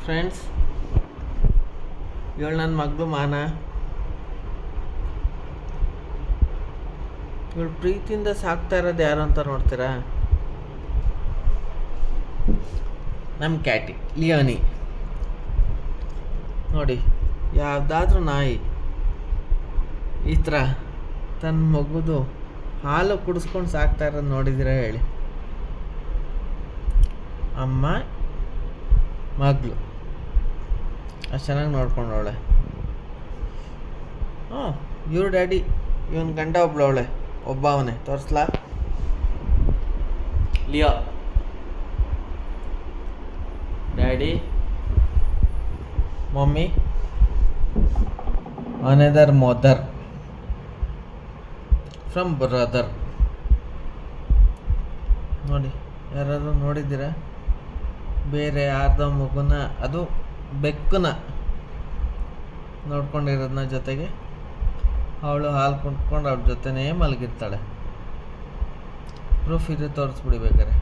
Friends, ಇವಳು ನನ್ನ ಮಗಳು ಮಾನ. ಇವಳು ಪ್ರೀತಿಯಿಂದ ಸಾಕ್ತಾ ಇರೋದು ಯಾರು ಅಂತ ನೋಡ್ತೀರಾ? ನಮ್ಮ ಕ್ಯಾಟಿ ಲಿಯೋನಿ. ನೋಡಿ, ಯಾವುದಾದ್ರೂ ನಾಯಿ ಈ ಥರ ತನ್ನ ಮಗುದು ಹಾಲು ಕುಡಿಸ್ಕೊಂಡು ಸಾಕ್ತಾ ಇರೋದು ನೋಡಿದ್ದೀರಾ ಹೇಳಿ? ಅಮ್ಮ ಮಗಳು ಅಷ್ಟು ಚೆನ್ನಾಗಿ ನೋಡ್ಕೊಂಡವಳೆ. ಇವ್ರ ಡ್ಯಾಡಿ, ಇವನ್ ಗಂಡ ಒಬ್ಳವಳೆ, ಒಬ್ಬವನೇ ತೋರಿಸ್ಲಾ? Leo daddy, mummy, another mother from brother. ನೋಡಿ, ಯಾರಾದರೂ ನೋಡಿದ್ದೀರಾ ಬೇರೆ ಯಾರ್ದೋ ಮಗುನ, ಅದು ಬೆಕ್ಕನ ನೋಡ್ಕೊಂಡಿರೋದನ್ನ ಜೊತೆಗೆ ಅವಳು ಹಾಲು ಕುಂತ್ಕೊಂಡು ಅವ್ರ ಜೊತೆನೇ ಮಲಗಿರ್ತಾಳೆ. ಪ್ರೂಫ್ ಇದೆ, ತೋರಿಸ್ಬಿಡಿ ಬೇಕಾರೆ.